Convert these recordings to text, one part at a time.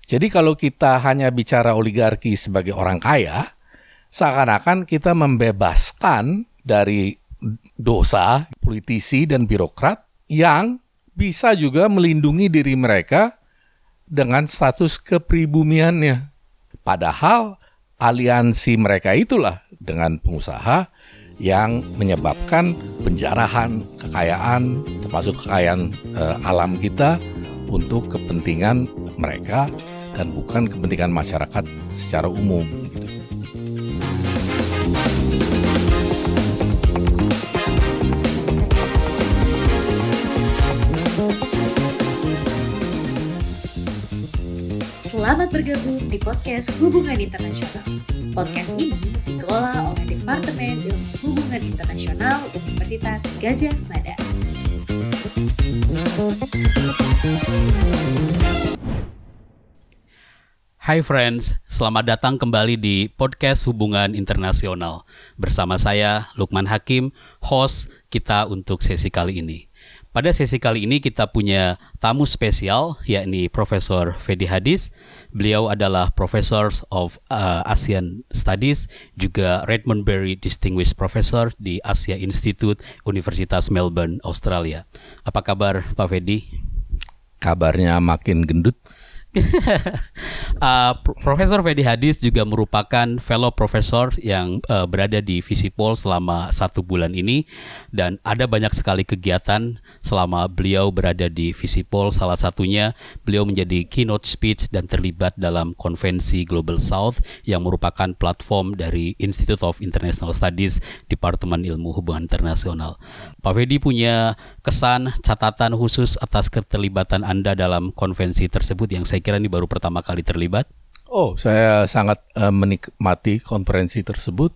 Jadi kalau kita hanya bicara oligarki sebagai orang kaya, seakan-akan kita membebaskan dari dosa politisi dan birokrat yang bisa juga melindungi diri mereka dengan status kepribumiannya. Padahal aliansi mereka itulah dengan pengusaha yang menyebabkan penjarahan kekayaan, termasuk kekayaan alam kita untuk kepentingan mereka dan bukan kepentingan masyarakat secara umum. Selamat bergabung di podcast Hubungan Internasional. Podcast ini dikelola oleh Departemen Ilmu Hubungan Internasional Universitas Gadjah Mada. Hai friends, selamat datang kembali di podcast Hubungan Internasional. Bersama saya, Lukman Hakim, host kita untuk sesi kali ini. Pada sesi kali ini kita punya tamu spesial, yakni Profesor Fedy Hadis. Beliau adalah Professor of Asian Studies, juga Redmond Berry Distinguished Professor di Asia Institute, Universitas Melbourne, Australia. Apa kabar Pak Fedy? Kabarnya makin gendut. Profesor Fedy Hadis juga merupakan fellow professor yang berada di Visipol selama 1 bulan ini, dan ada banyak sekali kegiatan selama beliau berada di Visipol. Salah satunya beliau menjadi keynote speech dan terlibat dalam konvensi Global South yang merupakan platform dari Institute of International Studies, Departemen Ilmu Hubungan Internasional. Pak Fedy punya kesan, catatan khusus atas keterlibatan Anda dalam konvensi tersebut yang saya kira ini baru pertama kali terlibat? Oh, saya sangat menikmati konferensi tersebut.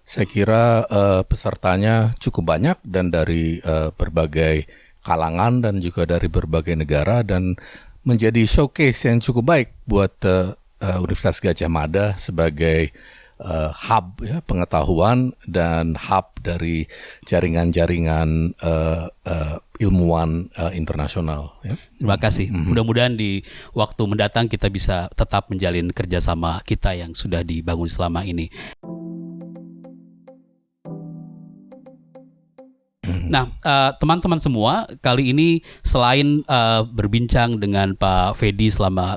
Saya kira pesertanya cukup banyak dan dari berbagai kalangan dan juga dari berbagai negara, dan menjadi showcase yang cukup baik buat Universitas Gadjah Mada sebagai hub ya, pengetahuan dan hub dari jaringan-jaringan ilmuwan internasional. Ya. Terima kasih. Mudah-mudahan di waktu mendatang kita bisa tetap menjalin kerjasama kita yang sudah dibangun selama ini. Nah, teman-teman semua, kali ini selain berbincang dengan Pak Fedy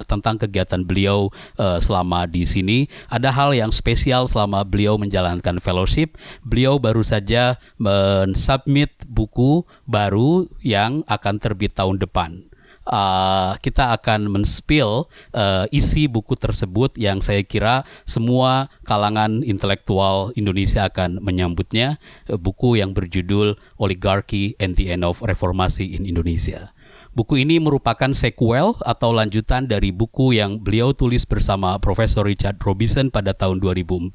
tentang kegiatan beliau selama di sini, ada hal yang spesial selama beliau menjalankan fellowship. Beliau baru saja mensubmit buku baru yang akan terbit tahun depan. Kita akan men-spill isi buku tersebut yang saya kira semua kalangan intelektual Indonesia akan menyambutnya. Buku yang berjudul Oligarchy and the End of Reformasi in Indonesia. Buku ini merupakan sequel atau lanjutan dari buku yang beliau tulis bersama Profesor Richard Robinson pada tahun 2004,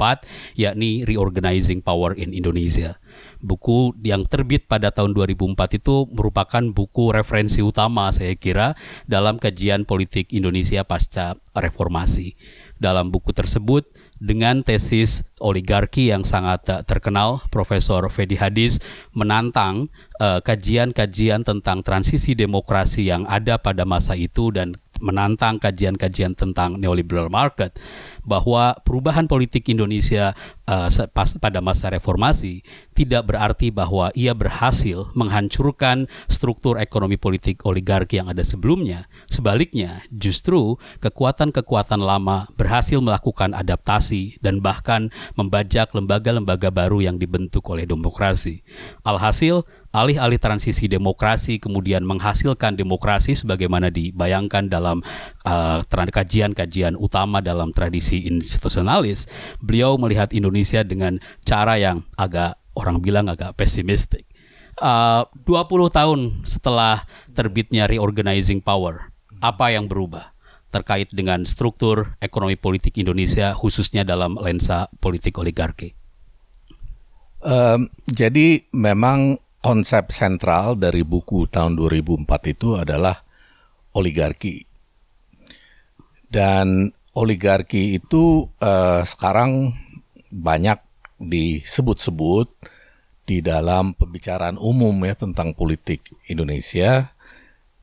yakni Reorganizing Power in Indonesia. Buku yang terbit pada tahun 2004 itu merupakan buku referensi utama saya kira dalam kajian politik Indonesia pasca reformasi. Dalam buku tersebut, dengan tesis oligarki yang sangat terkenal, Profesor Fedy Hadis menantang kajian-kajian tentang transisi demokrasi yang ada pada masa itu dan menantang kajian-kajian tentang neoliberal market, bahwa perubahan politik Indonesia pada masa reformasi tidak berarti bahwa ia berhasil menghancurkan struktur ekonomi politik oligarki yang ada sebelumnya. Sebaliknya, justru kekuatan-kekuatan lama berhasil melakukan adaptasi dan bahkan membajak lembaga-lembaga baru yang dibentuk oleh demokrasi. Alhasil, alih-alih transisi demokrasi kemudian menghasilkan demokrasi sebagaimana dibayangkan dalam kajian-kajian utama dalam tradisi institusionalis, beliau melihat Indonesia dengan cara yang orang bilang agak pesimistik. 20 tahun setelah terbitnya Reorganizing Power, apa yang berubah terkait dengan struktur ekonomi politik Indonesia khususnya dalam lensa politik oligarki? Jadi memang konsep sentral dari buku tahun 2004 itu adalah oligarki. Dan oligarki itu sekarang banyak disebut-sebut di dalam pembicaraan umum ya tentang politik Indonesia.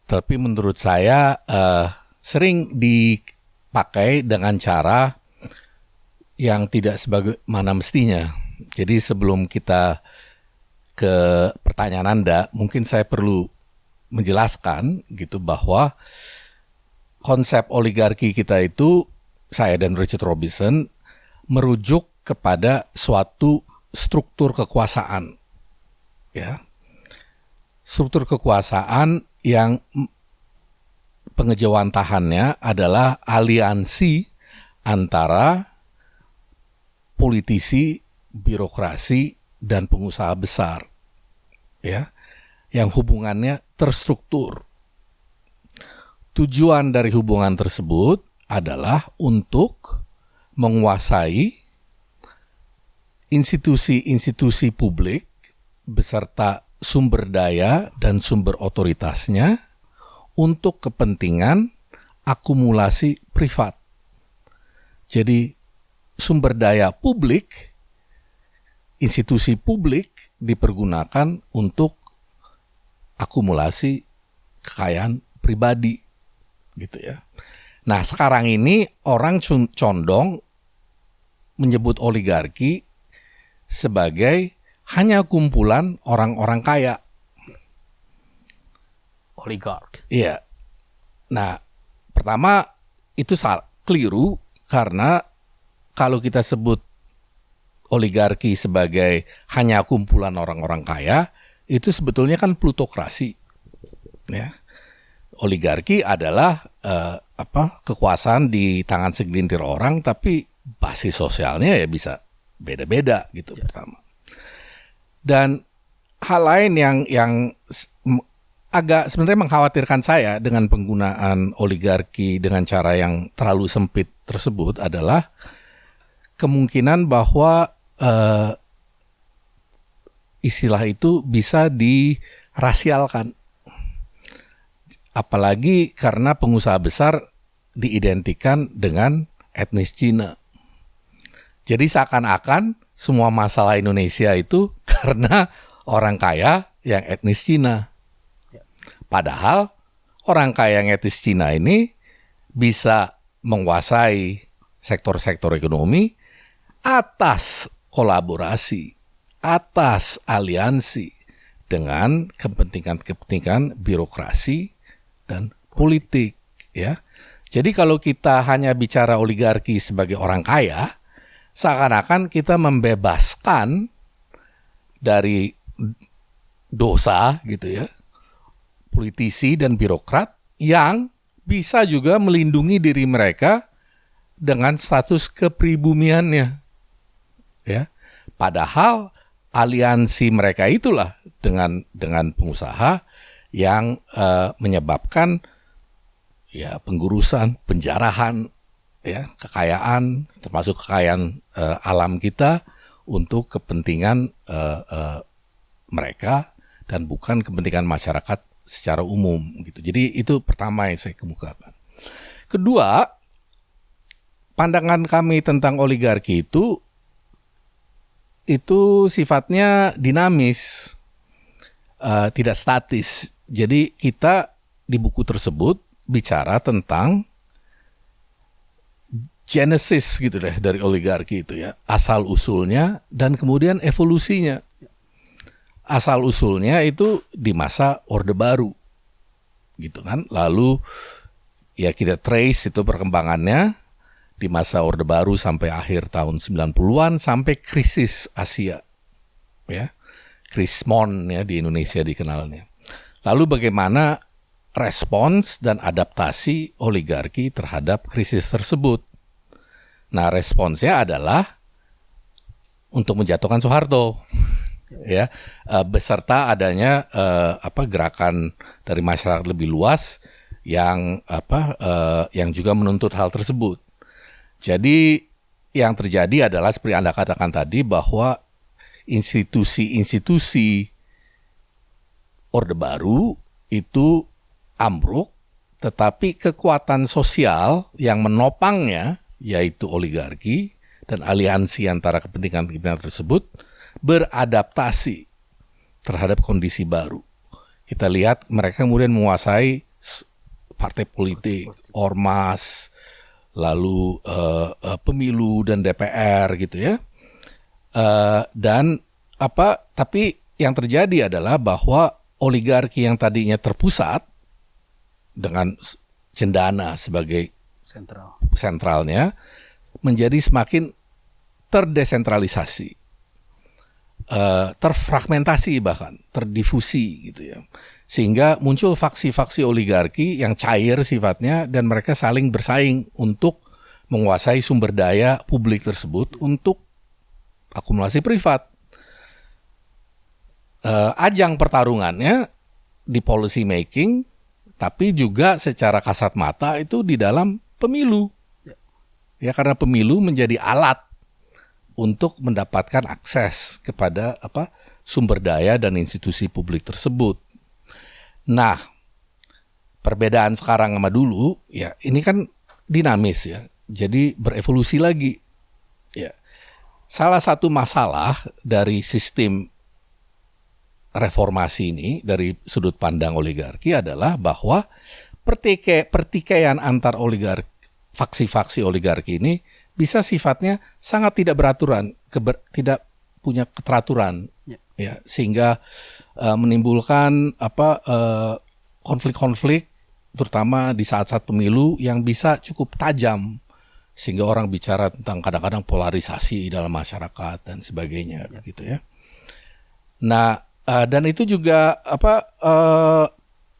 Tapi menurut saya sering dipakai dengan cara yang tidak sebagaimana mestinya. Jadi sebelum kita ke pertanyaan Anda, mungkin saya perlu menjelaskan gitu bahwa konsep oligarki kita itu, saya dan Richard Robinson, merujuk kepada suatu struktur kekuasaan. Ya. Struktur kekuasaan yang pengejawantahannya adalah aliansi antara politisi, birokrasi, dan pengusaha besar, ya, yang hubungannya terstruktur. Tujuan dari hubungan tersebut adalah untuk menguasai institusi-institusi publik beserta sumber daya dan sumber otoritasnya untuk kepentingan akumulasi privat. Jadi sumber daya publik, institusi publik dipergunakan untuk akumulasi kekayaan pribadi, gitu ya. Nah, sekarang ini orang condong menyebut oligarki sebagai hanya kumpulan orang-orang kaya. Oligark. Iya. Nah, pertama itu keliru karena kalau kita sebut oligarki sebagai hanya kumpulan orang-orang kaya, itu sebetulnya kan plutokrasi. Ya. Oligarki adalah kekuasaan di tangan segelintir orang, tapi basis sosialnya ya bisa beda-beda gitu pertama. Dan hal lain yang agak sebenarnya mengkhawatirkan saya dengan penggunaan oligarki dengan cara yang terlalu sempit tersebut adalah kemungkinan bahwa istilah itu bisa dirasialkan. Apalagi karena pengusaha besar diidentikan dengan etnis Cina. Jadi seakan-akan semua masalah Indonesia itu karena orang kaya yang etnis Cina. Padahal orang kaya yang etnis Cina ini bisa menguasai sektor-sektor ekonomi atas kolaborasi, atas aliansi dengan kepentingan-kepentingan birokrasi dan politik, ya. Jadi kalau kita hanya bicara oligarki sebagai orang kaya, seakan-akan kita membebaskan dari dosa gitu ya, politisi dan birokrat yang bisa juga melindungi diri mereka dengan status kepribumiannya, ya. Padahal aliansi mereka itulah dengan pengusaha yang menyebabkan ya penggurusan, penjarahan, ya kekayaan, termasuk kekayaan alam kita untuk kepentingan mereka dan bukan kepentingan masyarakat secara umum gitu. Jadi itu pertama yang saya kemukakan. Kedua, pandangan kami tentang oligarki itu sifatnya dinamis, tidak statis. Jadi kita di buku tersebut bicara tentang genesis gitu deh dari oligarki itu ya, asal usulnya dan kemudian evolusinya. Asal usulnya itu di masa Orde Baru, gitu kan. Lalu ya kita trace itu perkembangannya di masa Orde Baru sampai akhir tahun 90-an sampai krisis Asia, ya, Krismon ya di Indonesia dikenalnya. Lalu bagaimana respons dan adaptasi oligarki terhadap krisis tersebut? Nah, responsnya adalah untuk menjatuhkan Soeharto. Ya, beserta adanya gerakan dari masyarakat lebih luas yang juga menuntut hal tersebut. Jadi yang terjadi adalah seperti Anda katakan tadi bahwa institusi-institusi Orde Baru itu ambruk, tetapi kekuatan sosial yang menopangnya yaitu oligarki dan aliansi antara kepentingan-kepentingan tersebut beradaptasi terhadap kondisi baru. Kita lihat mereka kemudian menguasai partai politik, ormas, lalu pemilu dan DPR gitu ya. Tapi yang terjadi adalah bahwa oligarki yang tadinya terpusat dengan cendana sebagai sentralnya menjadi semakin terdesentralisasi, terfragmentasi bahkan terdifusi gitu ya, sehingga muncul faksi-faksi oligarki yang cair sifatnya dan mereka saling bersaing untuk menguasai sumber daya publik tersebut untuk akumulasi privat. Ajang pertarungannya di policy making, tapi juga secara kasat mata itu di dalam pemilu. Ya, karena pemilu menjadi alat untuk mendapatkan akses kepada sumber daya dan institusi publik tersebut. Nah, perbedaan sekarang sama dulu, ya ini kan dinamis ya, jadi berevolusi lagi. Ya, salah satu masalah dari sistem reformasi ini dari sudut pandang oligarki adalah bahwa pertikaian antar faksi-faksi oligarki ini bisa sifatnya sangat tidak beraturan, tidak punya keteraturan, ya, sehingga menimbulkan konflik-konflik, terutama di saat-saat pemilu yang bisa cukup tajam, sehingga orang bicara tentang kadang-kadang polarisasi dalam masyarakat dan sebagainya, gitu ya. Nah, dan itu juga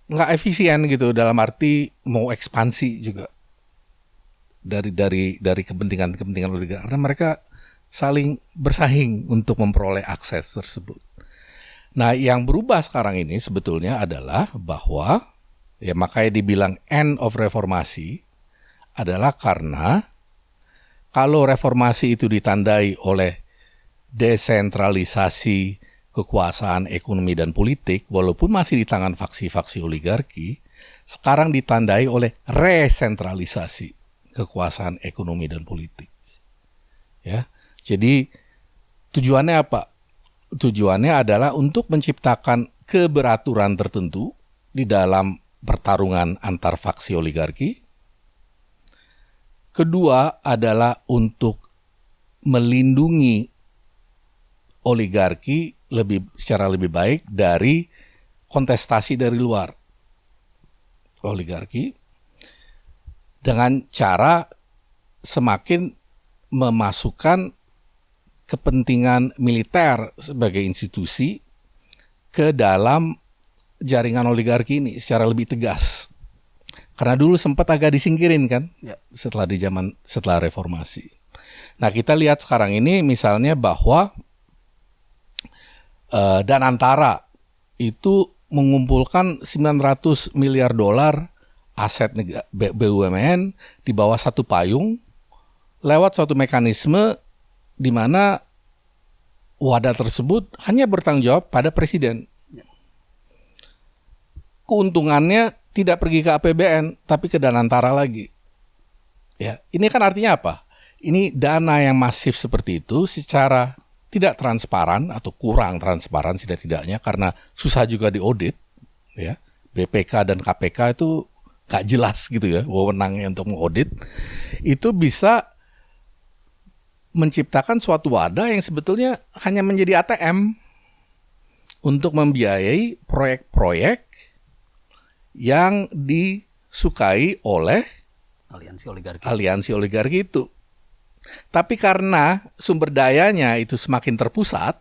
nggak efisien gitu, dalam arti mau ekspansi juga dari kepentingan oligarki, karena mereka saling bersaing untuk memperoleh akses tersebut. Nah, yang berubah sekarang ini sebetulnya adalah bahwa ya makanya dibilang end of reformasi adalah karena kalau reformasi itu ditandai oleh desentralisasi kekuasaan ekonomi dan politik, walaupun masih di tangan faksi-faksi oligarki, sekarang ditandai oleh resentralisasi kekuasaan ekonomi dan politik. Ya, jadi tujuannya apa? Tujuannya adalah untuk menciptakan keberaturan tertentu di dalam pertarungan antar faksi oligarki. Kedua adalah untuk melindungi oligarki secara lebih baik dari kontestasi dari luar oligarki, dengan cara semakin memasukkan kepentingan militer sebagai institusi ke dalam jaringan oligarki ini secara lebih tegas. Karena dulu sempat agak disingkirin kan, setelah reformasi. Nah, kita lihat sekarang ini misalnya bahwa Danantara itu mengumpulkan 900 miliar dolar aset BUMN di bawah satu payung lewat suatu mekanisme di mana wadah tersebut hanya bertanggung jawab pada presiden. Keuntungannya tidak pergi ke APBN tapi ke Danantara lagi. Ya, ini kan artinya apa? Ini dana yang masif seperti itu secara tidak transparan atau kurang transparan setidaknya karena susah juga diaudit, ya. BPK dan KPK itu gak jelas gitu ya wewenangnya untuk mengaudit. Itu bisa menciptakan suatu wadah yang sebetulnya hanya menjadi ATM untuk membiayai proyek-proyek yang disukai oleh aliansi oligarki itu. Tapi karena sumber dayanya itu semakin terpusat,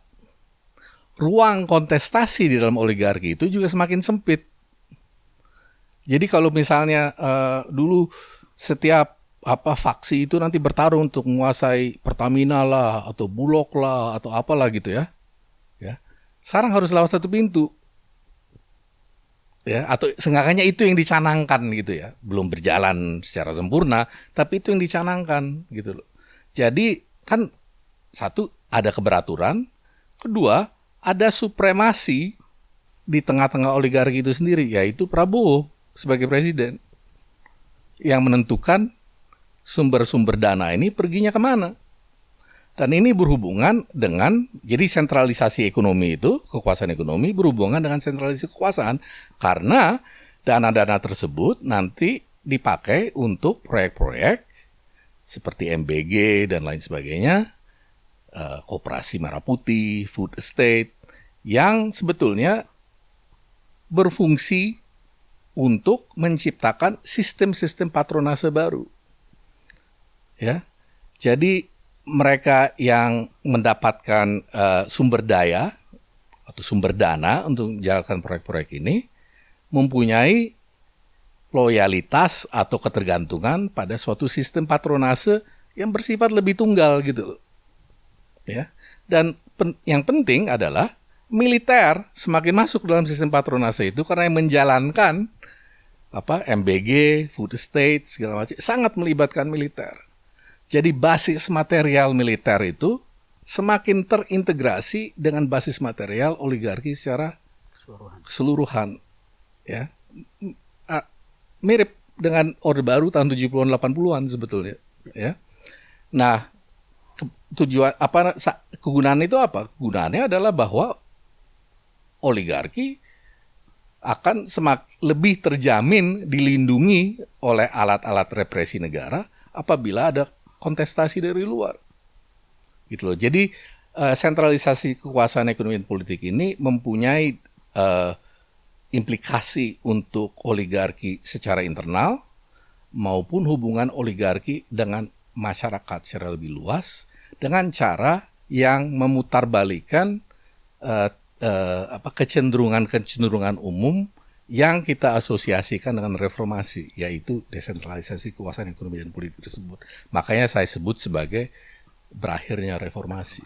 ruang kontestasi di dalam oligarki itu juga semakin sempit. Jadi kalau misalnya dulu setiap faksi itu nanti bertarung untuk menguasai Pertamina lah, atau Bulog lah, atau apalah gitu ya. Ya, sekarang harus lewat satu pintu. Ya, atau seenggaknya itu yang dicanangkan gitu ya. Belum berjalan secara sempurna, tapi itu yang dicanangkan gitu loh. Jadi kan satu, ada keberaturan, kedua ada supremasi di tengah-tengah oligarki itu sendiri, yaitu Prabowo sebagai presiden yang menentukan sumber-sumber dana ini perginya kemana. Dan ini berhubungan dengan, jadi sentralisasi ekonomi itu, kekuasaan ekonomi berhubungan dengan sentralisasi kekuasaan, karena dana-dana tersebut nanti dipakai untuk proyek-proyek seperti MBG dan lain sebagainya, Koperasi Merah Putih, Food Estate, yang sebetulnya berfungsi untuk menciptakan sistem-sistem patronase baru. Ya, jadi mereka yang mendapatkan sumber daya atau sumber dana untuk menjalankan proyek-proyek ini mempunyai loyalitas atau ketergantungan pada suatu sistem patronase yang bersifat lebih tunggal gitu. Ya. Dan yang penting adalah militer semakin masuk dalam sistem patronase itu karena yang menjalankan MBG, Food Estate segala macam sangat melibatkan militer. Jadi basis material militer itu semakin terintegrasi dengan basis material oligarki secara keseluruhan. Ya. Mirip dengan Orde Baru tahun 70-an 80-an sebetulnya, ya. Nah, kegunaan itu apa? Kegunaannya adalah bahwa oligarki akan lebih terjamin dilindungi oleh alat-alat represi negara apabila ada kontestasi dari luar. Gitu loh. Jadi sentralisasi kekuasaan ekonomi dan politik ini mempunyai implikasi untuk oligarki secara internal maupun hubungan oligarki dengan masyarakat secara lebih luas dengan cara yang memutarbalikkan kecenderungan umum yang kita asosiasikan dengan reformasi, yaitu desentralisasi kekuasaan ekonomi dan politik tersebut. Makanya saya sebut sebagai berakhirnya reformasi.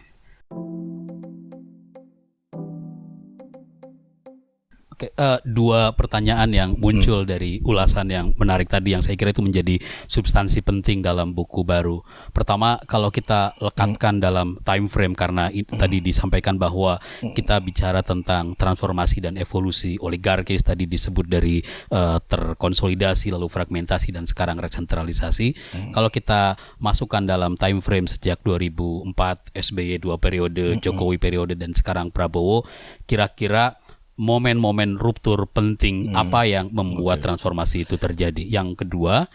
Oke, dua pertanyaan yang muncul dari ulasan yang menarik tadi yang saya kira itu menjadi substansi penting dalam buku baru. Pertama, kalau kita lekatkan dalam time frame karena tadi disampaikan bahwa kita bicara tentang transformasi dan evolusi oligarkis tadi disebut dari terkonsolidasi lalu fragmentasi dan sekarang resentralisasi. Kalau kita masukkan dalam time frame sejak 2004 SBY 2 periode, Jokowi periode dan sekarang Prabowo, kira-kira momen-momen ruptur penting apa yang membuat transformasi itu terjadi. Yang kedua,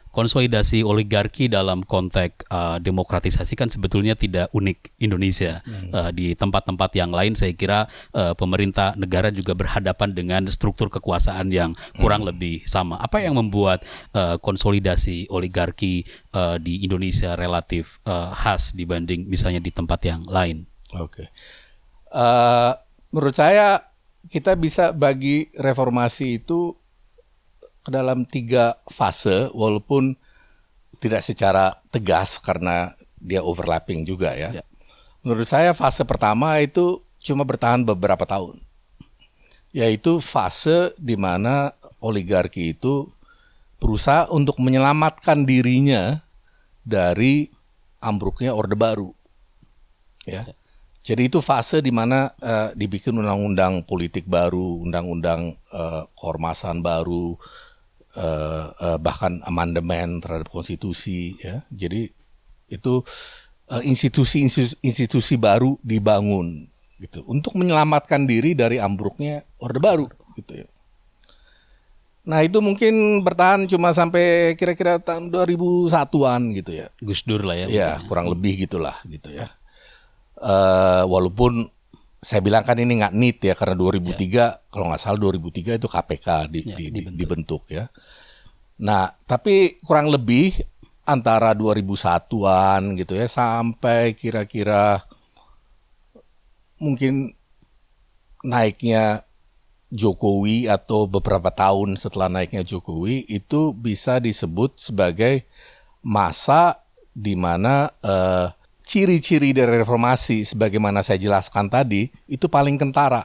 konsolidasi oligarki dalam konteks demokratisasi kan sebetulnya tidak unik Indonesia. Di tempat-tempat yang lain saya kira pemerintah negara juga berhadapan dengan struktur kekuasaan yang kurang lebih sama. Apa yang membuat konsolidasi oligarki di Indonesia relatif khas dibanding misalnya di tempat yang lain? Oke. Menurut saya kita bisa bagi reformasi itu ke dalam 3 fase walaupun tidak secara tegas karena dia overlapping juga ya. Menurut saya fase pertama itu cuma bertahan beberapa tahun. Yaitu fase di mana oligarki itu berusaha untuk menyelamatkan dirinya dari ambruknya Orde Baru. Ya. Jadi itu fase di mana dibikin undang-undang politik baru, undang-undang keormasan baru, bahkan amandemen terhadap konstitusi. Ya. Jadi itu institusi baru dibangun gitu untuk menyelamatkan diri dari ambruknya Orde Baru. Gitu ya. Nah itu mungkin bertahan cuma sampai kira-kira tahun 2001-an gitu ya. Gus Dur lah ya. Ya kurang lebih gitulah gitu ya. Walaupun saya bilang kan ini nggak NIT ya karena 2003 kalau nggak salah 2003 itu KPK dibentuk ya. Nah tapi kurang lebih antara 2001-an gitu ya sampai kira-kira mungkin naiknya Jokowi atau beberapa tahun setelah naiknya Jokowi itu bisa disebut sebagai masa di mana ciri-ciri dari reformasi sebagaimana saya jelaskan tadi itu paling kentara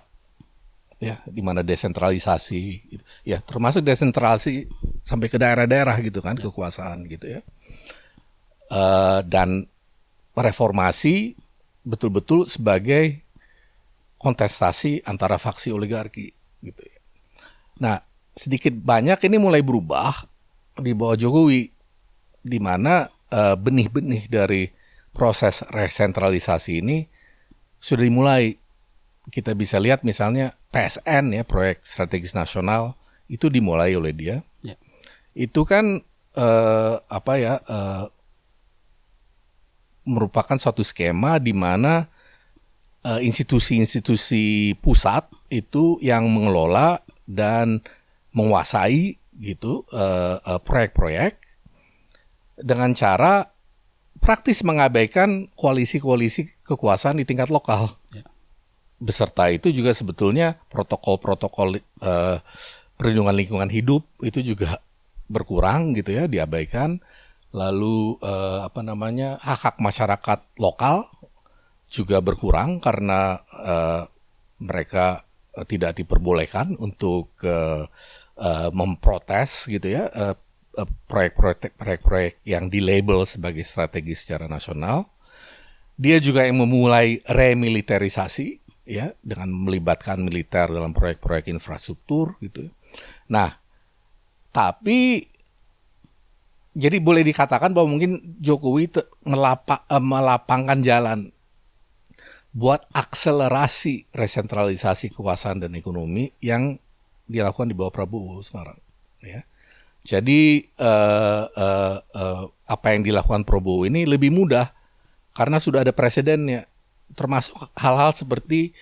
ya di mana desentralisasi ya termasuk desentralisasi sampai ke daerah-daerah gitu kan kekuasaan gitu ya dan reformasi betul-betul sebagai kontestasi antara faksi oligarki gitu ya. Nah sedikit banyak ini mulai berubah di bawah Jokowi di mana benih-benih dari proses resentralisasi ini sudah dimulai. Kita bisa lihat misalnya PSN ya, proyek strategis nasional itu dimulai oleh dia. Ya. Itu kan merupakan suatu skema di mana institusi-institusi pusat itu yang mengelola dan menguasai gitu proyek-proyek dengan cara praktis mengabaikan koalisi-koalisi kekuasaan di tingkat lokal. Ya. Beserta itu juga sebetulnya protokol-protokol perlindungan lingkungan hidup itu juga berkurang gitu ya, diabaikan. Lalu hak-hak masyarakat lokal juga berkurang karena mereka tidak diperbolehkan untuk memprotes gitu ya proyek-proyek yang dilabel sebagai strategi secara nasional. Dia juga yang memulai remiliterisasi ya dengan melibatkan militer dalam proyek-proyek infrastruktur gitu. Nah, tapi jadi boleh dikatakan bahwa mungkin Jokowi melapangkan jalan buat akselerasi resentralisasi kekuasaan dan ekonomi yang dilakukan di bawah Prabowo sekarang. Ya. Jadi apa yang dilakukan Prabowo ini lebih mudah karena sudah ada presidennya, termasuk hal-hal seperti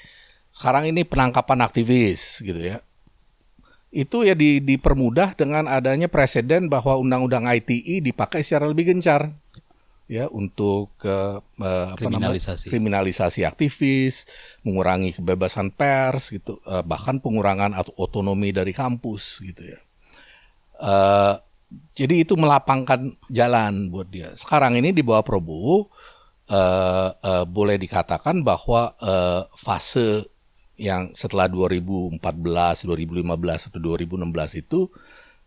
sekarang ini penangkapan aktivis gitu ya. Itu ya dipermudah dengan adanya presiden bahwa undang-undang ITE dipakai secara lebih gencar ya untuk kriminalisasi aktivis, mengurangi kebebasan pers gitu, bahkan pengurangan otonomi dari kampus gitu ya. Jadi itu melapangkan jalan buat dia. Sekarang ini di bawah Prabowo boleh dikatakan bahwa fase yang setelah 2014, 2015 atau 2016 itu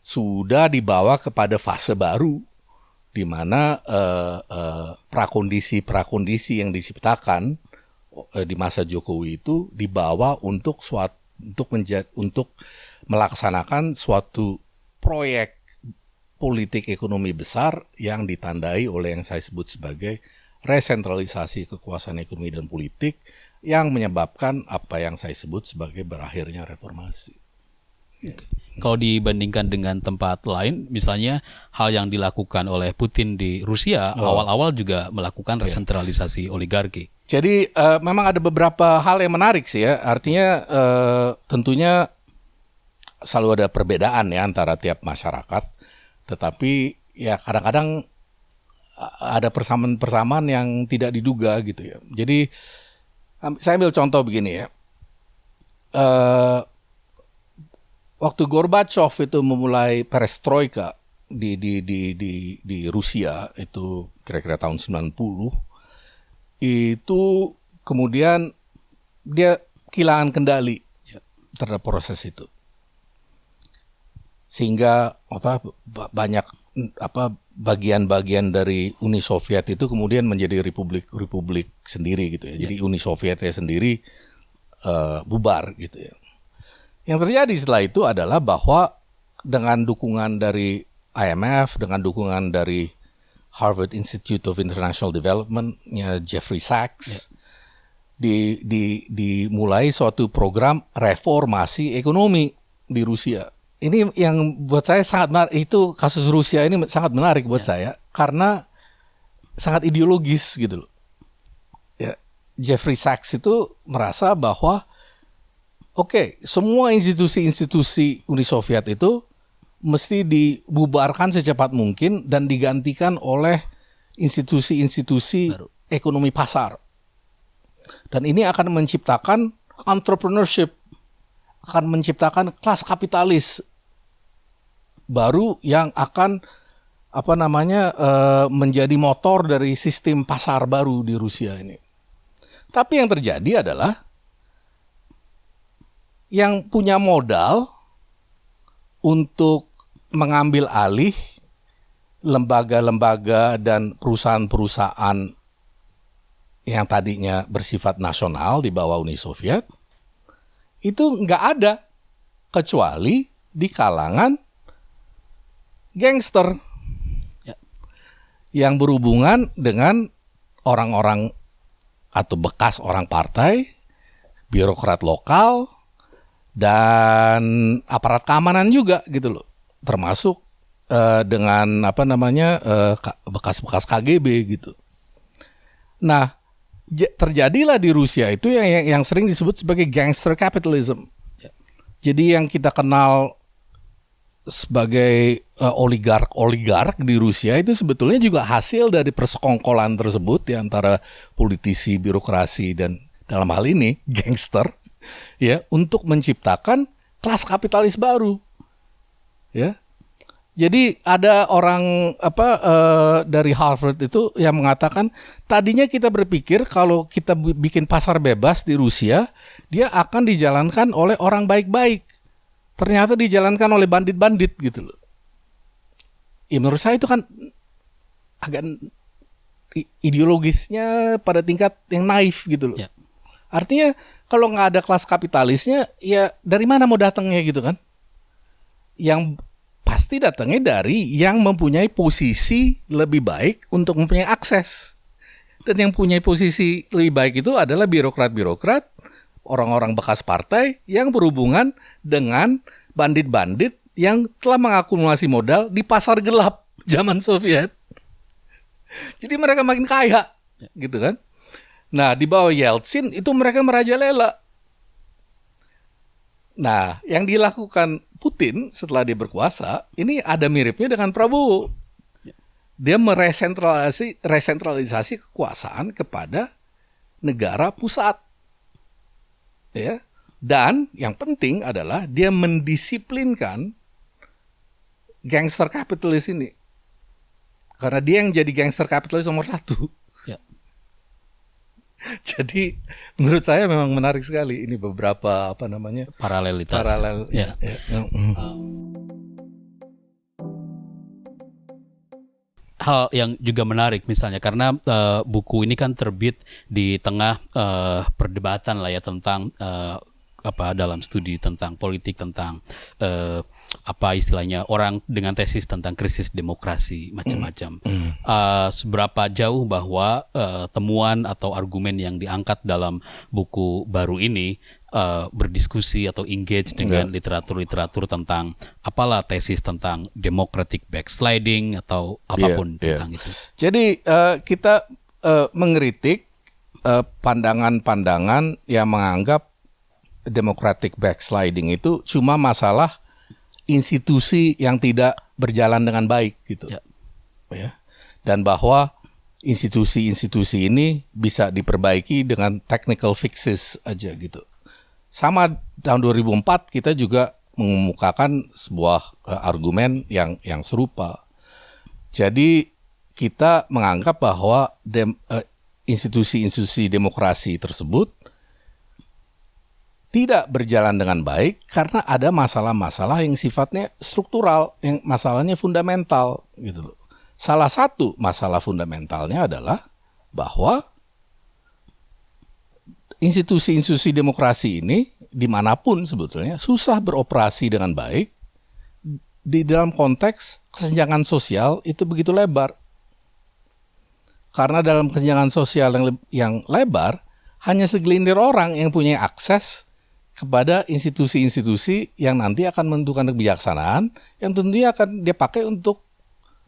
sudah dibawa kepada fase baru di mana prakondisi yang diciptakan di masa Jokowi itu dibawa untuk melaksanakan suatu proyek politik ekonomi besar yang ditandai oleh yang saya sebut sebagai resentralisasi kekuasaan ekonomi dan politik yang menyebabkan apa yang saya sebut sebagai berakhirnya reformasi. Kalau dibandingkan dengan tempat lain, misalnya hal yang dilakukan oleh Putin di Rusia, awal-awal juga melakukan resentralisasi oligarki. Jadi memang ada beberapa hal yang menarik sih ya. Artinya tentunya selalu ada perbedaan ya antara tiap masyarakat. Tetapi ya kadang-kadang ada persamaan-persamaan yang tidak diduga gitu ya. Jadi saya ambil contoh begini ya. Waktu Gorbachev itu memulai perestroika di Rusia itu kira-kira tahun 90, itu kemudian dia kehilangan kendali terhadap proses itu. Sehingga banyak bagian-bagian dari Uni Soviet itu kemudian menjadi republik sendiri gitu ya. Jadi Uni Sovietnya sendiri bubar gitu ya. Yang terjadi setelah itu adalah bahwa dengan dukungan dari IMF, dengan dukungan dari Harvard Institute of International Development-nya Jeffrey Sachs, dimulai suatu program reformasi ekonomi di Rusia. Ini yang buat saya sangat menarik, itu kasus Rusia ini sangat menarik buat saya karena sangat ideologis gitu loh. Ya, Jeffrey Sachs itu merasa bahwa semua institusi-institusi Uni Soviet itu mesti dibubarkan secepat mungkin dan digantikan oleh institusi-institusi ekonomi pasar. Dan ini akan menciptakan entrepreneurship, akan menciptakan kelas kapitalis baru yang akan menjadi motor dari sistem pasar baru di Rusia ini. Tapi yang terjadi adalah yang punya modal untuk mengambil alih lembaga-lembaga dan perusahaan-perusahaan yang tadinya bersifat nasional di bawah Uni Soviet, itu nggak ada kecuali di kalangan gangster yang berhubungan dengan orang-orang atau bekas orang partai, birokrat lokal, dan aparat keamanan juga gitu loh, termasuk dengan bekas-bekas KGB gitu. Nah, terjadilah di Rusia itu yang sering disebut sebagai gangster capitalism. Jadi yang kita kenal sebagai oligark di Rusia itu sebetulnya juga hasil dari persekongkolan tersebut di antara politisi, birokrasi, dan dalam hal ini gangster, ya, untuk menciptakan kelas kapitalis baru, ya. Jadi ada orang dari Harvard itu yang mengatakan tadinya kita berpikir kalau kita bikin pasar bebas di Rusia, dia akan dijalankan oleh orang baik-baik. Ternyata dijalankan oleh bandit-bandit gitu loh. Ya menurut saya itu kan agak ideologisnya pada tingkat yang naif gitu loh. Ya. Artinya kalau nggak ada kelas kapitalisnya, ya dari mana mau datangnya gitu kan? Yang pasti datangnya dari yang mempunyai posisi lebih baik untuk mempunyai akses. Dan yang punya posisi lebih baik itu adalah birokrat-birokrat, orang-orang bekas partai yang berhubungan dengan bandit-bandit yang telah mengakumulasi modal di pasar gelap zaman Soviet. Jadi mereka makin kaya, gitu kan. Nah, di bawah Yeltsin itu mereka merajalela. Nah, yang dilakukan Putin setelah dia berkuasa, ini ada miripnya dengan Prabowo. Dia meresentralisasi kekuasaan kepada negara pusat. Ya. Dan yang penting adalah dia mendisiplinkan gangster kapitalis ini. Karena dia yang jadi gangster kapitalis nomor 1. Ya. Jadi menurut saya memang menarik sekali ini beberapa paralelitas. Ya. Hal yang juga menarik misalnya karena buku ini kan terbit di tengah perdebatan lah ya tentang dalam studi tentang politik, tentang istilahnya orang dengan tesis tentang krisis demokrasi macam-macam. Seberapa jauh bahwa temuan atau argumen yang diangkat dalam buku baru ini berdiskusi atau engage dengan literatur-literatur tentang apalah tesis tentang democratic backsliding atau apapun tentang itu. Jadi kita mengkritik pandangan-pandangan yang menganggap democratic backsliding itu cuma masalah institusi yang tidak berjalan dengan baik gitu. Ya. Dan bahwa institusi-institusi ini bisa diperbaiki dengan technical fixes aja gitu. Sama tahun 2004 kita juga mengemukakan sebuah argumen yang serupa. Jadi kita menganggap bahwa institusi-institusi demokrasi tersebut tidak berjalan dengan baik karena ada masalah-masalah yang sifatnya struktural, yang masalahnya fundamental gitu loh. Salah satu masalah fundamentalnya adalah bahwa institusi-institusi demokrasi ini dimanapun sebetulnya susah beroperasi dengan baik di dalam konteks kesenjangan sosial itu begitu lebar. Karena dalam kesenjangan sosial yang lebar hanya segelintir orang yang punya akses kepada institusi-institusi yang nanti akan menentukan kebijaksanaan yang tentunya akan dia pakai untuk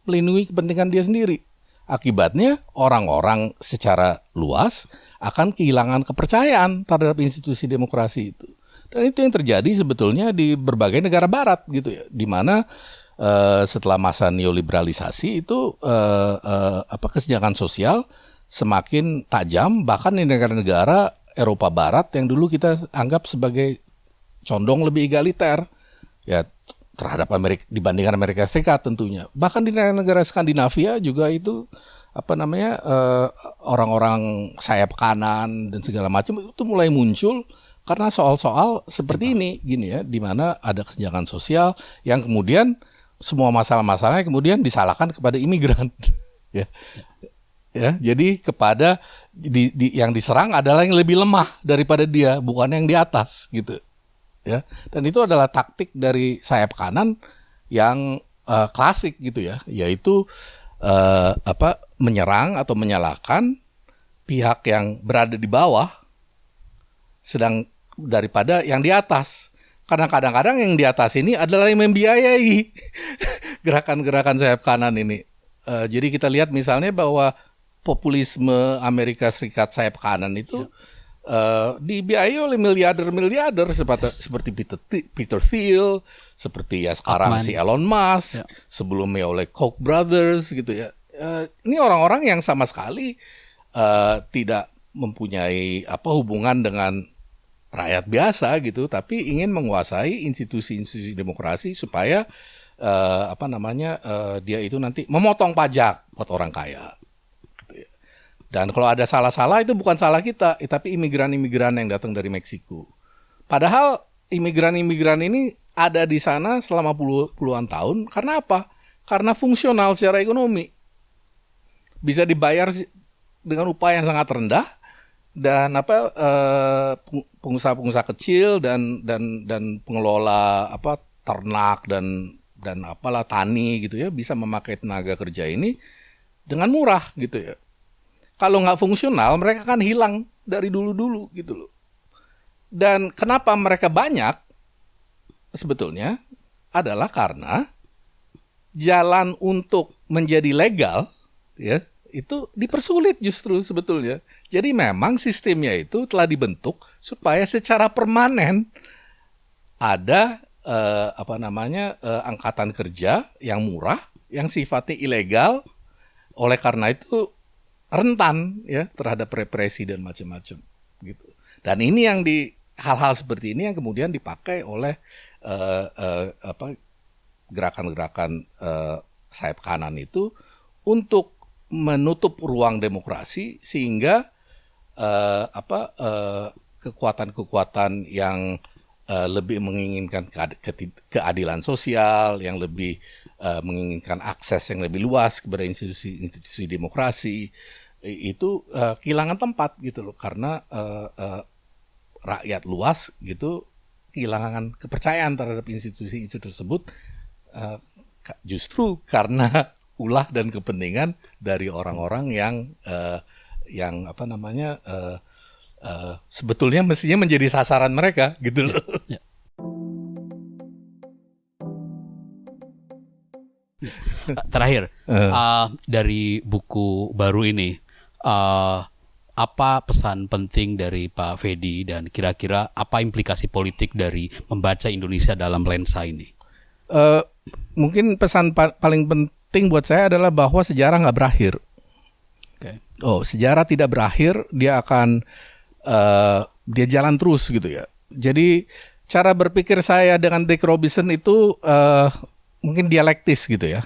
melindungi kepentingan dia sendiri. Akibatnya orang-orang secara luas akan kehilangan kepercayaan terhadap institusi demokrasi itu. Dan itu yang terjadi sebetulnya di berbagai negara barat gitu ya, di mana setelah masa neoliberalisasi itu kesenjangan sosial semakin tajam, bahkan di negara-negara Eropa Barat yang dulu kita anggap sebagai condong lebih egaliter ya terhadap Amerika dibandingkan Amerika Serikat tentunya. Bahkan di negara-negara Skandinavia juga itu orang-orang sayap kanan dan segala macam itu mulai muncul karena soal-soal seperti ini gini ya, di mana ada kesenjangan sosial yang kemudian semua masalah-masalahnya kemudian disalahkan kepada imigran ya. Ya, jadi kepada yang diserang adalah yang lebih lemah daripada dia, bukan yang di atas gitu. Ya. Dan itu adalah taktik dari sayap kanan yang klasik gitu ya, yaitu menyerang atau menyalahkan pihak yang berada di bawah sedang daripada yang di atas. Karena kadang-kadang yang di atas ini adalah yang membiayai gerakan-gerakan sayap kanan ini. Jadi kita lihat misalnya bahwa populisme Amerika Serikat sayap kanan itu dibiayai oleh miliarder seperti Peter Thiel, seperti ya sekarang si Elon Musk, sebelumnya oleh Koch brothers gitu ya. Ini orang-orang yang sama sekali tidak mempunyai hubungan dengan rakyat biasa gitu, tapi ingin menguasai institusi-institusi demokrasi supaya dia itu nanti memotong pajak buat orang kaya. Gitu ya. Dan kalau ada salah-salah itu bukan salah kita, tapi imigran-imigran yang datang dari Meksiko. Padahal imigran-imigran ini ada di sana selama puluhan tahun. Karena apa? Karena fungsional secara ekonomi. Bisa dibayar dengan upah yang sangat rendah dan pengusaha-pengusaha kecil dan pengelola ternak dan tani gitu ya bisa memakai tenaga kerja ini dengan murah gitu ya. Kalau nggak fungsional mereka kan hilang dari dulu-dulu gitu loh. Dan kenapa mereka banyak sebetulnya adalah karena jalan untuk menjadi legal ya itu dipersulit justru sebetulnya. Jadi memang sistemnya itu telah dibentuk supaya secara permanen ada angkatan kerja yang murah, yang sifatnya ilegal, oleh karena itu rentan ya terhadap represi dan macam-macam gitu. Dan ini yang hal-hal seperti ini yang kemudian dipakai oleh gerakan-gerakan sayap kanan itu untuk menutup ruang demokrasi sehingga kekuatan-kekuatan yang lebih menginginkan keadilan sosial, yang lebih menginginkan akses yang lebih luas kepada institusi demokrasi itu kehilangan tempat gitu loh, karena rakyat luas gitu kehilangan kepercayaan terhadap institusi-institusi tersebut justru karena ulah dan kepentingan dari orang-orang yang sebetulnya mestinya menjadi sasaran mereka gitu loh. Ya. Terakhir dari buku baru ini apa pesan penting dari Pak Fedy dan kira-kira apa implikasi politik dari membaca Indonesia dalam lensa ini? Mungkin pesan paling penting buat saya adalah bahwa sejarah nggak berakhir. Okay. Sejarah tidak berakhir, dia akan dia jalan terus gitu ya. Jadi cara berpikir saya dengan Dick Robinson itu mungkin dialektis gitu ya,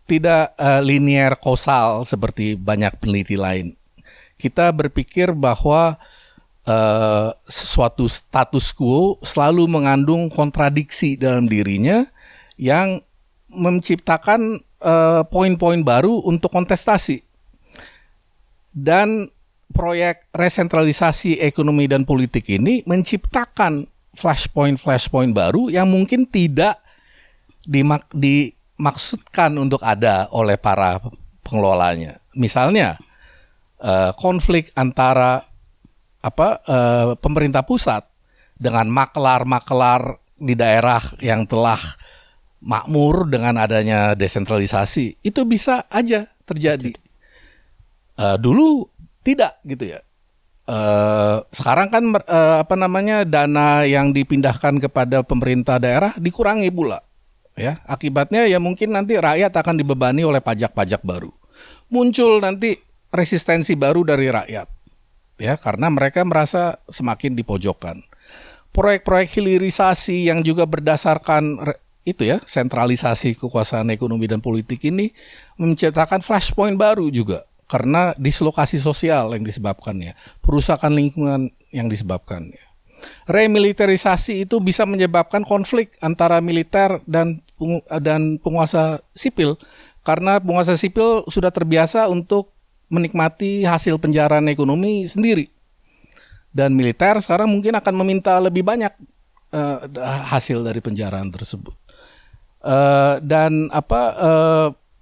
tidak linear kausal seperti banyak peneliti lain. Kita berpikir bahwa suatu status quo selalu mengandung kontradiksi dalam dirinya yang menciptakan poin-poin baru untuk kontestasi. Dan proyek resentralisasi ekonomi dan politik ini menciptakan flashpoint baru yang mungkin tidak dimaksudkan untuk ada oleh para pengelolanya. Misalnya konflik antara pemerintah pusat dengan maklar-maklar di daerah yang telah makmur dengan adanya desentralisasi itu bisa aja terjadi. Dulu tidak gitu ya. Sekarang kan dana yang dipindahkan kepada pemerintah daerah dikurangi pula. Ya, akibatnya ya mungkin nanti rakyat akan dibebani oleh pajak-pajak baru. Muncul nanti resistensi baru dari rakyat. Ya, karena mereka merasa semakin dipojokkan. Proyek-proyek hilirisasi yang juga berdasarkan sentralisasi kekuasaan ekonomi dan politik ini menciptakan flashpoint baru juga. Karena dislokasi sosial yang disebabkannya, perusakan lingkungan yang disebabkannya. Remilitarisasi itu bisa menyebabkan konflik antara militer dan penguasa sipil. Karena penguasa sipil sudah terbiasa untuk menikmati hasil penjaraan ekonomi sendiri. Dan militer sekarang mungkin akan meminta lebih banyak hasil dari penjaraan tersebut.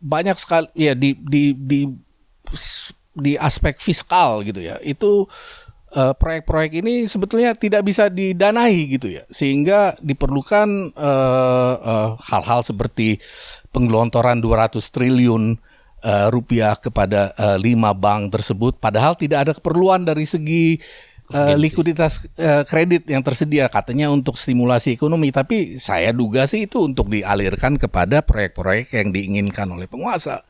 Banyak sekali ya di aspek fiskal gitu ya, itu proyek-proyek ini sebetulnya tidak bisa didanai gitu ya, sehingga diperlukan hal-hal seperti penggelontoran 200 triliun rupiah kepada 5 bank tersebut, padahal tidak ada keperluan dari segi likuiditas kredit yang tersedia, katanya untuk stimulasi ekonomi, tapi saya duga sih itu untuk dialirkan kepada proyek-proyek yang diinginkan oleh penguasa.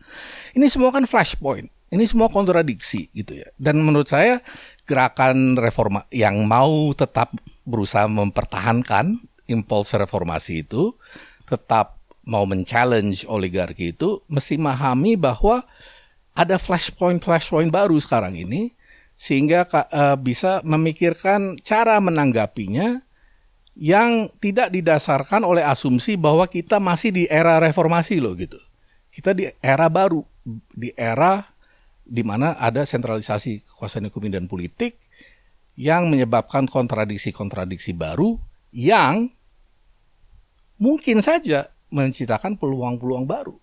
Ini semua kan flashpoint, ini semua kontradiksi gitu ya. Dan menurut saya gerakan reforma yang mau tetap berusaha mempertahankan impuls reformasi itu, tetap mau men-challenge oligarki itu, mesti memahami bahwa ada flashpoint baru sekarang ini, sehingga bisa memikirkan cara menanggapinya yang tidak didasarkan oleh asumsi bahwa kita masih di era reformasi loh gitu. Kita di era baru, di era di mana ada sentralisasi kekuasaan ekonomi dan politik yang menyebabkan kontradiksi-kontradiksi baru yang mungkin saja menciptakan peluang-peluang baru.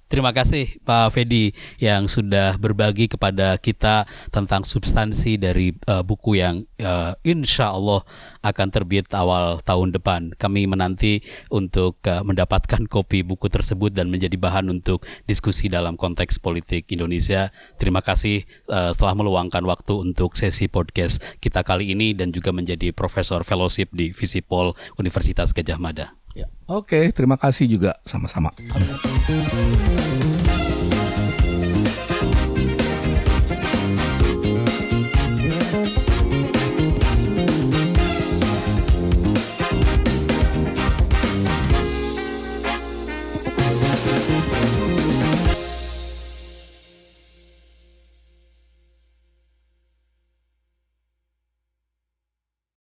Terima kasih Pak Fedi yang sudah berbagi kepada kita tentang substansi dari buku yang insya Allah akan terbit awal tahun depan. Kami menanti untuk mendapatkan kopi buku tersebut dan menjadi bahan untuk diskusi dalam konteks politik Indonesia. Terima kasih setelah meluangkan waktu untuk sesi podcast kita kali ini dan juga menjadi Profesor Fellowship di Visipol Universitas Gadjah Mada. Ya. Oke, terima kasih juga sama-sama.